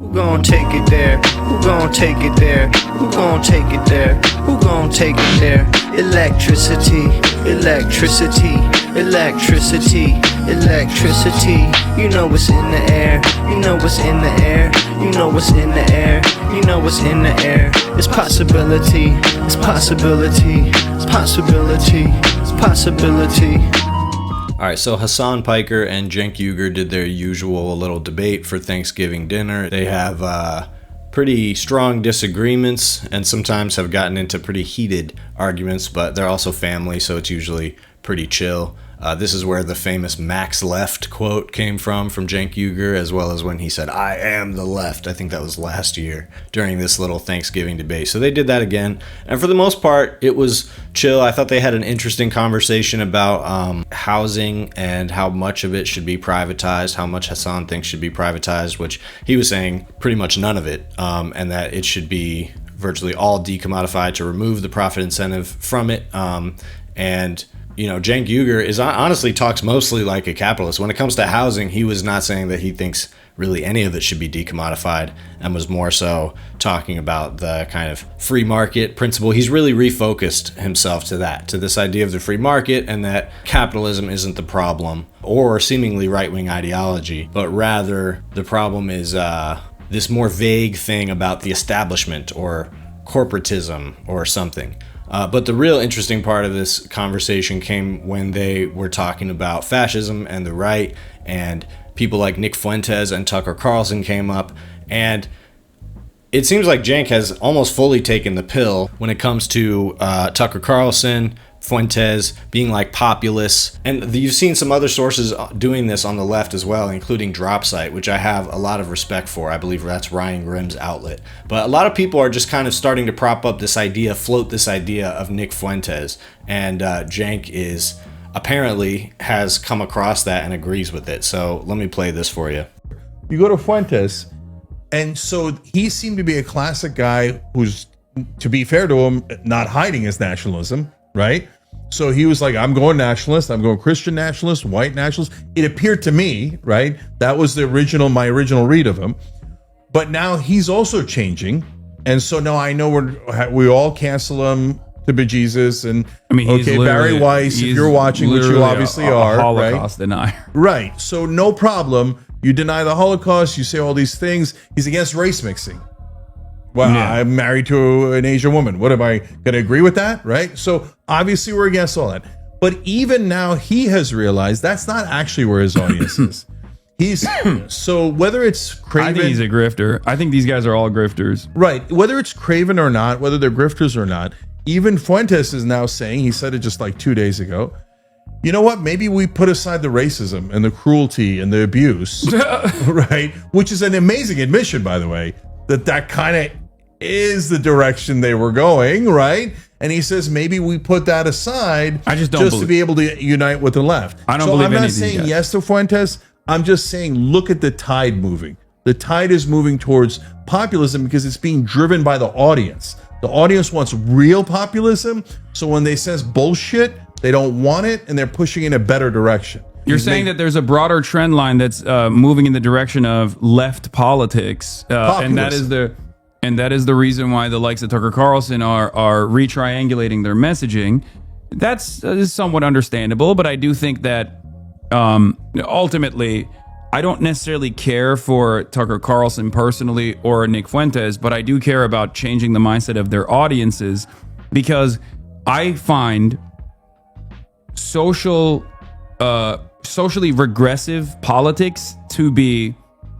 Who gon' take it there? Who gon' take it there? Who gon' take it there? Who gon' take it there? Electricity, electricity, electricity, electricity. You know what's in the air. You know what's in the air. You know what's in the air. You know what's in the air. It's possibility. It's possibility. It's possibility. It's possibility. All right, so Hasan Piker and Cenk Uygur did their usual little debate for Thanksgiving dinner. They have pretty strong disagreements and sometimes have gotten into pretty heated arguments, but they're also family, so it's usually pretty chill. This is where the famous Max Left quote came from Cenk Uygur, as well as when he said, "I am the left." I think that was last year during this little Thanksgiving debate. So they did that again. And for the most part, it was chill. I thought they had an interesting conversation about housing and how much of it should be privatized, how much Hasan thinks should be privatized, which he was saying pretty much none of it, and that it should be virtually all decommodified to remove the profit incentive from it. And you know, Cenk Uygur is honestly talks mostly like a capitalist. When it comes to housing, he was not saying that he thinks really any of it should be decommodified, and was more so talking about the kind of free market principle. He's really refocused himself to that, to this idea of the free market, and that capitalism isn't the problem or seemingly right-wing ideology, but rather the problem is this more vague thing about the establishment or corporatism or something. But the real interesting part of this conversation came when they were talking about fascism and the right, and people like Nick Fuentes and Tucker Carlson came up, and it seems like Cenk has almost fully taken the pill when it comes to Tucker Carlson, Fuentes being like populists. And you've seen some other sources doing this on the left as well, including Dropsite, which I have a lot of respect for. I believe that's Ryan Grimm's outlet. But a lot of people are just kind of starting to prop up this idea, float this idea of Nick Fuentes. And Cenk is apparently has come across that and agrees with it. So let me play this for you. You go to Fuentes, and so he seemed to be a classic guy who's, to be fair to him, not hiding his nationalism, right? So he was like, I'm going nationalist, I'm going Christian nationalist, white nationalist. It appeared to me, right? That was my original read of him. But now he's also changing. And so now I know we all cancel him to bejesus. And I mean, okay, Barry Weiss, if you're watching, which you obviously are, Holocaust right? denier. Right. So no problem. You deny the Holocaust, you say all these things. He's against race mixing. Well, yeah. I'm married to an Asian woman. What am I going to agree with that? Right. So obviously we're against all that. But even now he has realized that's not actually where his audience is. So whether it's Craven. I think he's a grifter. I think these guys are all grifters. Right. Whether it's Craven or not, whether they're grifters or not, even Fuentes is now saying, he said it just like 2 days ago, you know what? Maybe we put aside the racism and the cruelty and the abuse, right? Which is an amazing admission, by the way, that kind of is the direction they were going, right? And he says maybe we put that aside. I just don't to be able to unite with the left. I don't believe I'm any not of these saying guys. yes to Fuentes. I'm just saying look at the tide moving. The tide is moving towards populism because it's being driven by the audience. The audience wants real populism. So when they sense bullshit, they don't want it, and they're pushing in a better direction. You're saying that there's a broader trend line that's moving in the direction of left politics, and that is the reason why the likes of Tucker Carlson are retriangulating their messaging. That's somewhat understandable, but I do think that ultimately, I don't necessarily care for Tucker Carlson personally or Nick Fuentes, but I do care about changing the mindset of their audiences, because I find socially regressive politics to be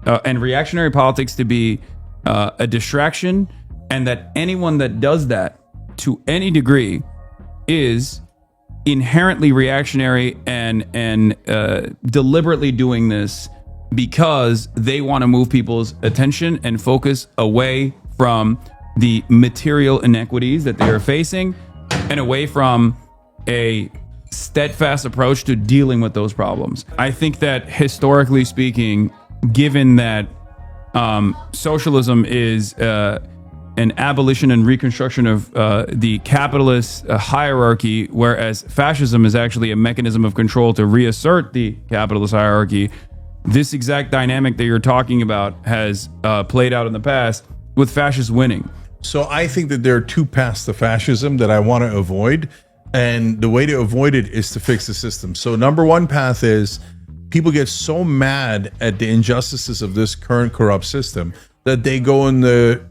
and reactionary politics to be a distraction, and that anyone that does that to any degree is inherently reactionary and deliberately doing this because they want to move people's attention and focus away from the material inequities that they are facing and away from a steadfast approach to dealing with those problems. I think that historically speaking, given that socialism is an abolition and reconstruction of the capitalist hierarchy, whereas fascism is actually a mechanism of control to reassert the capitalist hierarchy, this exact dynamic that you're talking about has played out in the past with fascists winning. So I think that there are two paths to fascism that I want to avoid. And the way to avoid it is to fix the system. So number one path is people get so mad at the injustices of this current corrupt system that they go in the,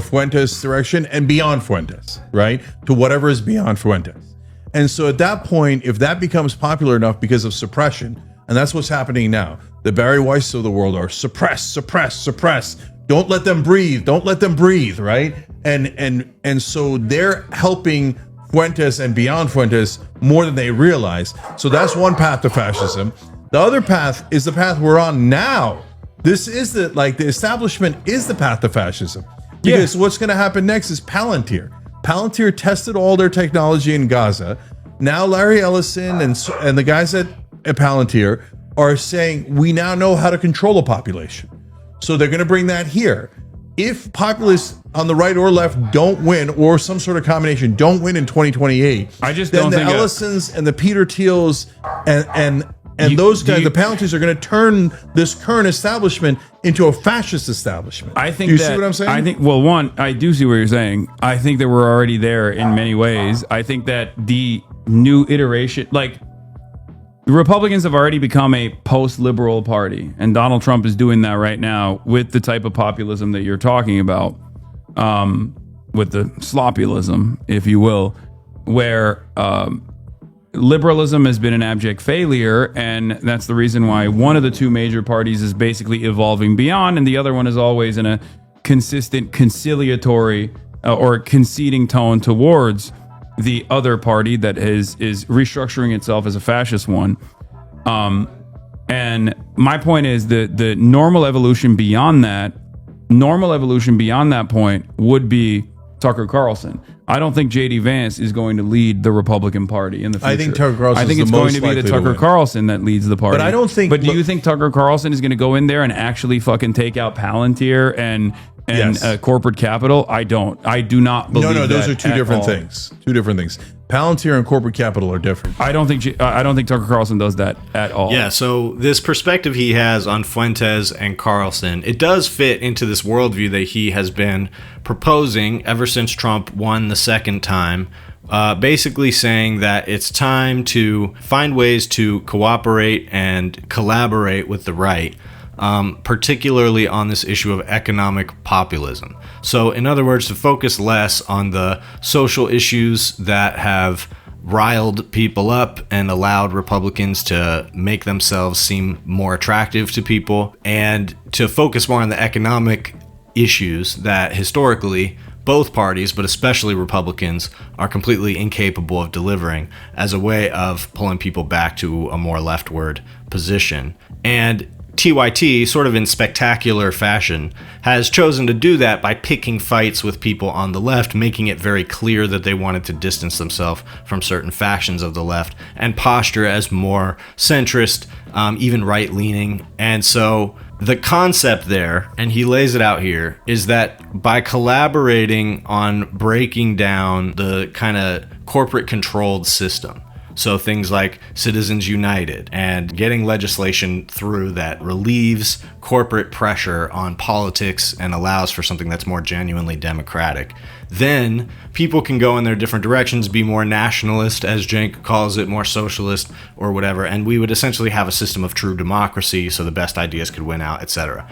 Fuentes direction and beyond Fuentes, right? To whatever is beyond Fuentes. And so at that point, if that becomes popular enough because of suppression, and that's what's happening now, the Barry Weiss of the world are suppress, suppress, suppress. Don't let them breathe. Don't let them breathe, right? And so they're helping Fuentes and beyond Fuentes more than they realize. So that's one path to fascism. The other path is the path we're on now. This is the establishment is the path to fascism. Because what's going to happen next is Palantir. Palantir tested all their technology in Gaza. Now Larry Ellison and the guys at Palantir are saying we now know how to control a population. So they're going to bring that here. If populists on the right or left don't win, or some sort of combination don't win in 2028, I just then don't the think Ellisons and the Peter Thiels and those guys, the Palantires, are going to turn this current establishment into a fascist establishment. I think do you see what I'm saying? I think, well, one, I do see what you're saying. I think that we're already there in many ways. I think that the new iteration, the Republicans have already become a post-liberal party, and Donald Trump is doing that right now with the type of populism that you're talking about, with the sloppyism, if you will, where liberalism has been an abject failure, and that's the reason why one of the two major parties is basically evolving beyond, and the other one is always in a consistent conciliatory or conceding tone towards the other party that is restructuring itself as a fascist one. And my point is that the normal evolution beyond that point would be Tucker Carlson. I don't think J.D. Vance is going to lead the Republican Party in the future. I think Tucker Carlson. I think is it's the going most to be the likely Tucker win. Carlson that leads the party. But I don't think. But do you think Tucker Carlson is going to go in there and actually fucking take out Palantir and Yes. corporate capital? I don't. I do not believe. No, those that are two at different all. things. Two different things. Palantir and corporate capital are different. I don't think Tucker Carlson does that at all. Yeah, so this perspective he has on Fuentes and Carlson, it does fit into this worldview that he has been proposing ever since Trump won the second time, basically saying that it's time to find ways to cooperate and collaborate with the right, particularly on this issue of economic populism. So, in other words, to focus less on the social issues that have riled people up and allowed Republicans to make themselves seem more attractive to people, and to focus more on the economic issues that historically both parties, but especially Republicans, are completely incapable of delivering as a way of pulling people back to a more leftward position. And TYT, sort of in spectacular fashion, has chosen to do that by picking fights with people on the left, making it very clear that they wanted to distance themselves from certain factions of the left and posture as more centrist, even right-leaning. And so the concept there, and he lays it out here, is that by collaborating on breaking down the kind of corporate-controlled system, so things like Citizens United and getting legislation through that relieves corporate pressure on politics and allows for something that's more genuinely democratic, then people can go in their different directions, be more nationalist, as Cenk calls it, more socialist or whatever, and we would essentially have a system of true democracy so the best ideas could win out, etc.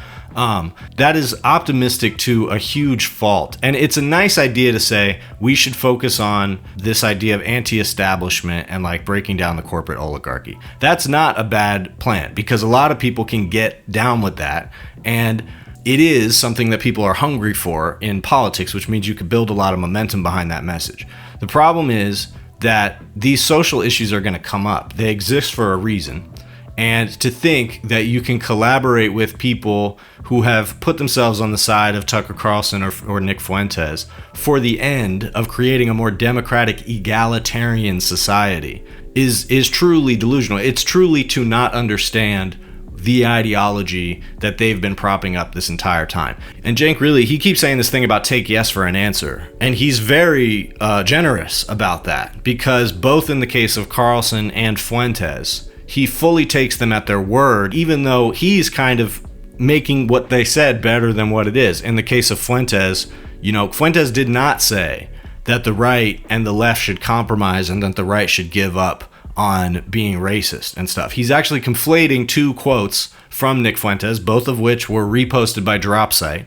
That is optimistic to a huge fault. And it's a nice idea to say we should focus on this idea of anti-establishment and like breaking down the corporate oligarchy. That's not a bad plan because a lot of people can get down with that. And it is something that people are hungry for in politics, which means you could build a lot of momentum behind that message. The problem is that these social issues are going to come up. They exist for a reason. And to think that you can collaborate with people who have put themselves on the side of Tucker Carlson or Nick Fuentes for the end of creating a more democratic, egalitarian society is truly delusional. It's truly to not understand the ideology that they've been propping up this entire time. And Cenk really, he keeps saying this thing about take yes for an answer. And he's very generous about that because both in the case of Carlson and Fuentes, he fully takes them at their word, even though he's kind of making what they said better than what it is. In the case of Fuentes, Fuentes did not say that the right and the left should compromise and that the right should give up on being racist and stuff. He's actually conflating two quotes from Nick Fuentes, both of which were reposted by Dropsite.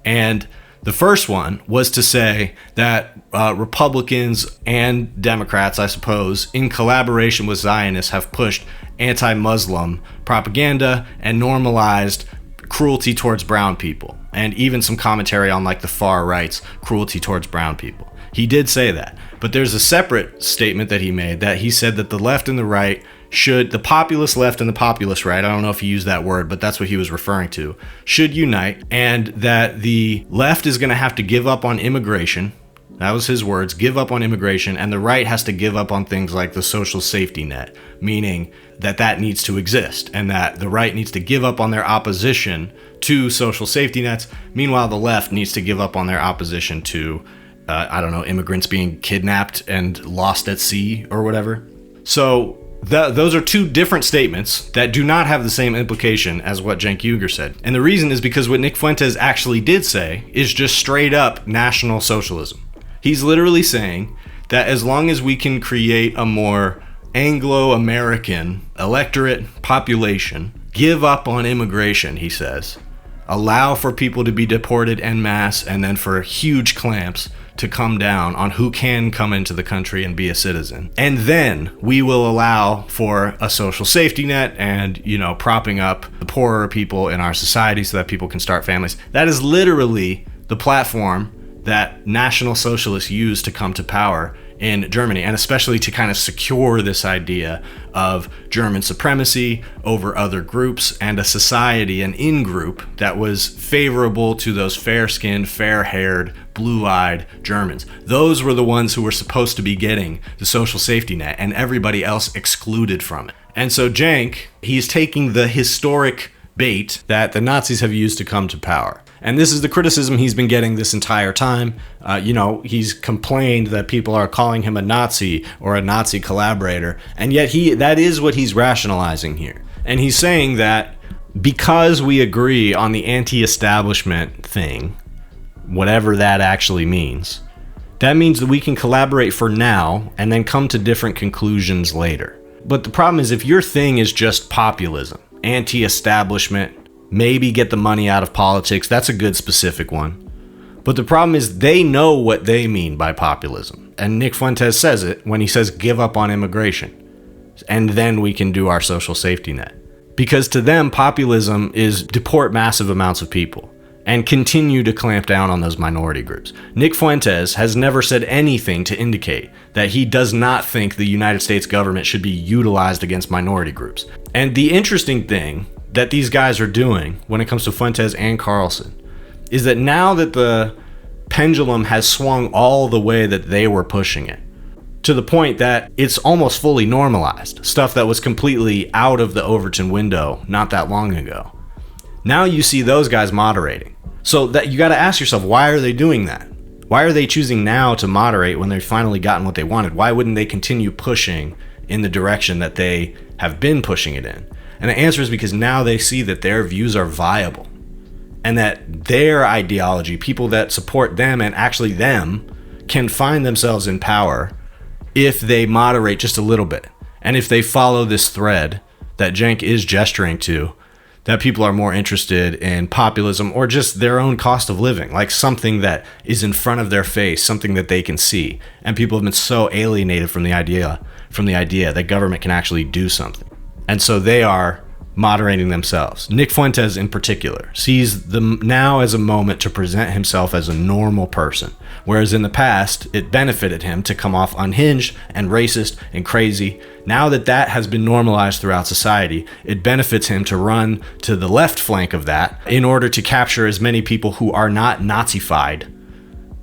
And the first one was to say that Republicans and Democrats, I suppose, in collaboration with Zionists, have pushed anti-Muslim propaganda and normalized cruelty towards brown people, and even some commentary on like the far right's cruelty towards brown people. He did say that, but there's a separate statement that he made that he said that the left and the right the populist left and the populist right, I don't know if he used that word, but that's what he was referring to, should unite, and that the left is going to have to give up on immigration. That was his words, give up on immigration, and the right has to give up on things like the social safety net, meaning that needs to exist, and that the right needs to give up on their opposition to social safety nets. Meanwhile, the left needs to give up on their opposition to, immigrants being kidnapped and lost at sea or whatever. So those are two different statements that do not have the same implication as what Cenk Uygur said. And the reason is because what Nick Fuentes actually did say is just straight up National Socialism. He's literally saying that as long as we can create a more Anglo-American electorate population, give up on immigration, he says, allow for people to be deported en masse, and then for huge clamps to come down on who can come into the country and be a citizen. And then we will allow for a social safety net and, propping up the poorer people in our society so that people can start families. That is literally the platform that National Socialists used to come to power in Germany, and especially to kind of secure this idea of German supremacy over other groups and a society, an in-group that was favorable to those fair-skinned, fair-haired, blue-eyed Germans. Those were the ones who were supposed to be getting the social safety net, and everybody else excluded from it. And so Cenk, he's taking the historic bait that the Nazis have used to come to power. And this is the criticism he's been getting this entire time. He's complained that people are calling him a Nazi or a Nazi collaborator. And yet that is what he's rationalizing here. And he's saying that because we agree on the anti-establishment thing, whatever that actually means, that means that we can collaborate for now and then come to different conclusions later. But the problem is if your thing is just populism, anti-establishment, maybe get the money out of politics, that's a good specific one. But the problem is they know what they mean by populism. And Nick Fuentes says it when he says give up on immigration. And then we can do our social safety net. Because to them, populism is deport massive amounts of people and continue to clamp down on those minority groups. Nick Fuentes has never said anything to indicate that he does not think the United States government should be utilized against minority groups. And the interesting thing that these guys are doing when it comes to Fuentes and Carlson is that now that the pendulum has swung all the way that they were pushing it, to the point that it's almost fully normalized, stuff that was completely out of the Overton window not that long ago. Now you see those guys moderating. So that you got to ask yourself, why are they doing that? Why are they choosing now to moderate when they've finally gotten what they wanted? Why wouldn't they continue pushing in the direction that they have been pushing it in? And the answer is because now they see that their views are viable and that their ideology, people that support them and actually them, can find themselves in power if they moderate just a little bit. And if they follow this thread that Cenk is gesturing to, that people are more interested in populism or just their own cost of living, like something that is in front of their face, something that they can see. And people have been so alienated from the idea that government can actually do something. And so they are moderating themselves. Nick Fuentes in particular sees them now as a moment to present himself as a normal person, whereas in the past it benefited him to come off unhinged and racist and crazy. Now that that has been normalized throughout society, it benefits him to run to the left flank of that in order to capture as many people who are not Nazified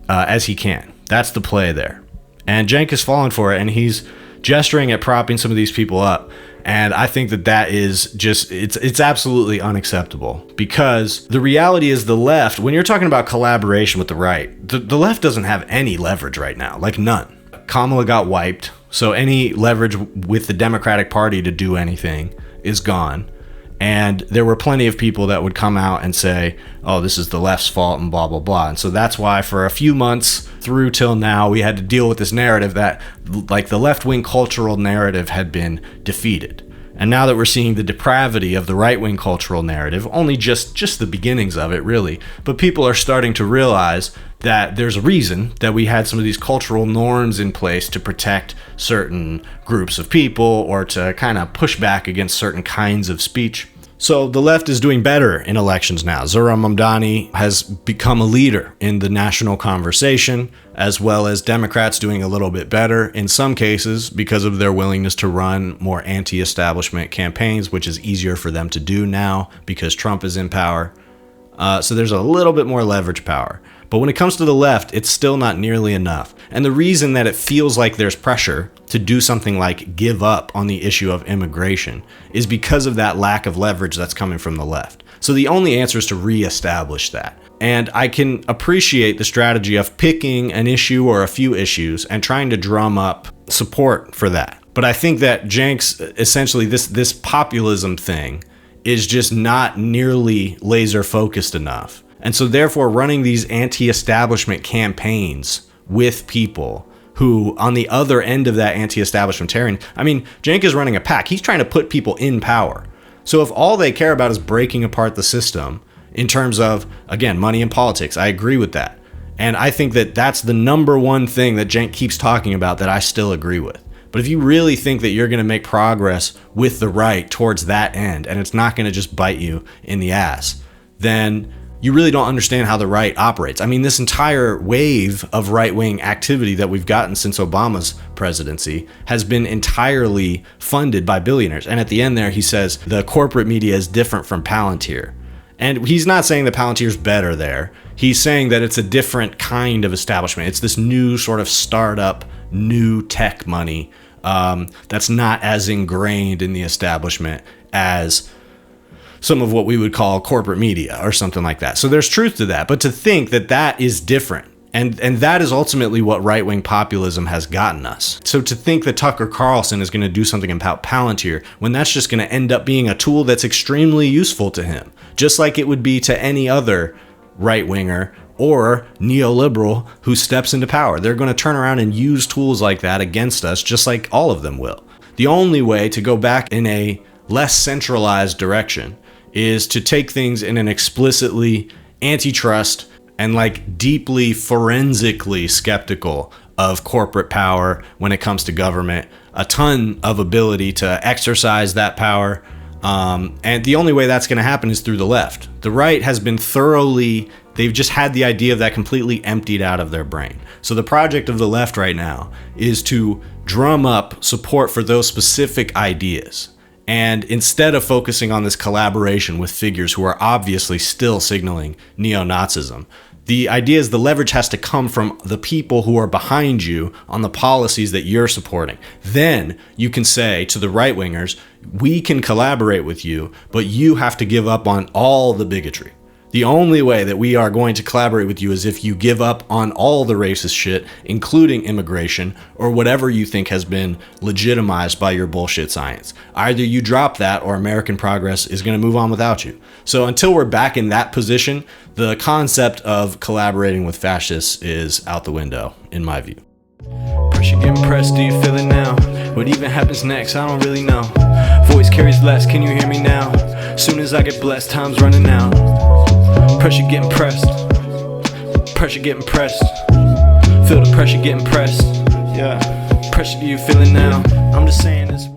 as he can. That's the play there. And Cenk has fallen for it, and he's gesturing at propping some of these people up. And I think that is just, it's absolutely unacceptable, because the reality is the left, when you're talking about collaboration with the right, the left doesn't have any leverage right now, like none. Kamala got wiped, So any leverage with the Democratic Party to do anything is gone. And there were plenty of people that would come out and say, oh, this is the left's fault and blah, blah, blah. And so that's why for a few months through till now, we had to deal with this narrative that like the left-wing cultural narrative had been defeated. And now that we're seeing the depravity of the right-wing cultural narrative, only just the beginnings of it, really, but people are starting to realize that there's a reason that we had some of these cultural norms in place to protect certain groups of people or to kind of push back against certain kinds of speech. So the left is doing better in elections now. Zohran Mamdani has become a leader in the national conversation, as well as Democrats doing a little bit better in some cases because of their willingness to run more anti-establishment campaigns, which is easier for them to do now because Trump is in power. So there's a little bit more leverage power. But when it comes to the left, it's still not nearly enough. And the reason that it feels like there's pressure to do something like give up on the issue of immigration is because of that lack of leverage that's coming from the left. So the only answer is to reestablish that. And I can appreciate the strategy of picking an issue or a few issues and trying to drum up support for that. But I think that Cenk's essentially this populism thing is just not nearly laser focused enough. And so therefore running these anti-establishment campaigns with people who on the other end of that anti-establishmentarian, I mean, Cenk is running a PAC. He's trying to put people in power. So if all they care about is breaking apart the system in terms of, again, money and politics, I agree with that. And I think that that's the number one thing that Cenk keeps talking about that I still agree with. But if you really think that you're going to make progress with the right towards that end, and it's not going to just bite you in the ass, then you really don't understand how the right operates. I mean, this entire wave of right-wing activity that we've gotten since Obama's presidency has been entirely funded by billionaires. And at the end there, he says the corporate media is different from Palantir. And he's not saying that Palantir's better there. He's saying that it's a different kind of establishment. It's this new sort of startup, new tech money that's not as ingrained in the establishment as some of what we would call corporate media or something like that. So there's truth to that. But to think that that is different, and that is ultimately what right-wing populism has gotten us. So to think that Tucker Carlson is going to do something about Palantir when that's just going to end up being a tool that's extremely useful to him, just like it would be to any other right-winger or neoliberal who steps into power. They're going to turn around and use tools like that against us, just like all of them will. The only way to go back in a less centralized direction is to take things in an explicitly antitrust and like deeply forensically skeptical of corporate power when it comes to government, a ton of ability to exercise that power. And the only way that's going to happen is through the left. The right has been they've just had the idea of that completely emptied out of their brain. So the project of the left right now is to drum up support for those specific ideas. And instead of focusing on this collaboration with figures who are obviously still signaling neo-Nazism, the idea is the leverage has to come from the people who are behind you on the policies that you're supporting. Then you can say to the right-wingers, we can collaborate with you, but you have to give up on all the bigotry. The only way that we are going to collaborate with you is if you give up on all the racist shit, including immigration, or whatever you think has been legitimized by your bullshit science. Either you drop that or American progress is going to move on without you. So until we're back in that position, the concept of collaborating with fascists is out the window, in my view. Pressure getting pressed, do you feel it now? What even happens next, I don't really know. Voice carries less, can you hear me now? Soon as I get blessed, time's running out. Pressure getting pressed. Pressure getting pressed. Feel the pressure getting pressed. Yeah. Pressure, do you feel it now? I'm just saying this.